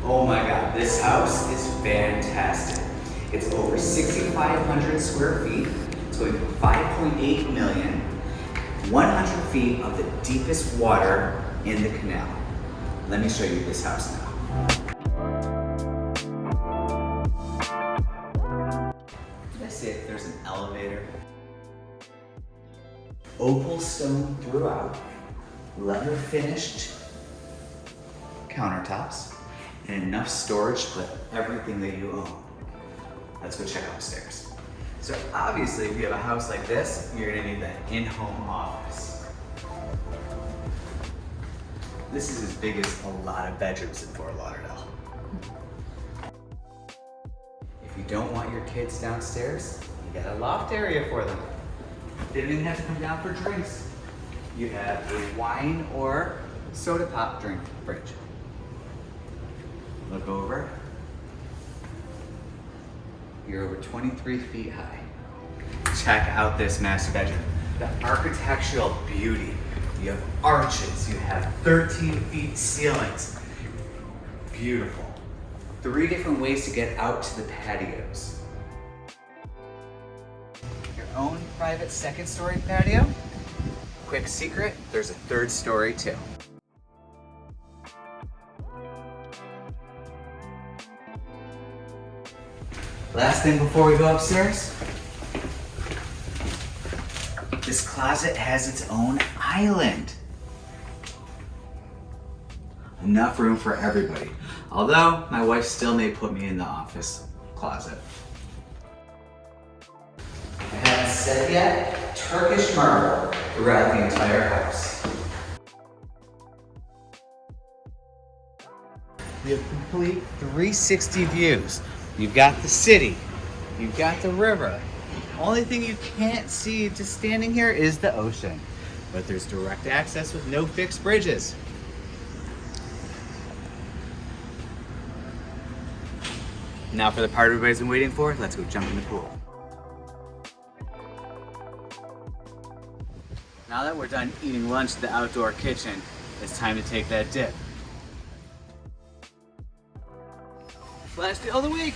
Oh my God, this house is fantastic. It's over 6,500 square feet. It's going for 5.8 million. 100 feet of the deepest water in the canal. Let me show you this house now. Did I say there's an elevator? Opal stone throughout, leather finished countertops, and enough storage to put everything that you own. Let's go check out upstairs. So obviously, if you have a house like this, you're gonna need that in-home office. This is as big as a lot of bedrooms in Fort Lauderdale. If you don't want your kids downstairs, you got a loft area for them. They don't even have to come down for drinks. You have a wine or soda pop drink fridge. Look over. You're over 23 feet high. Check out this master bedroom. The architectural beauty. You have arches, you have 13 feet ceilings. Beautiful. 3 different ways to get out to the patios. Your own private second story patio. Quick secret, there's a third story too. Last thing before we go upstairs, this closet has its own island. Enough room for everybody. Although, my wife still may put me in the office closet. I haven't said yet, Turkish marble throughout the entire house. We have complete 360 views. You've got the city, you've got the river. Only thing you can't see just standing here is the ocean. But there's direct access with no fixed bridges. Now for the part everybody's been waiting for, let's go jump in the pool. Now that we're done eating lunch at the outdoor kitchen, it's time to take that dip. Last deal of the week.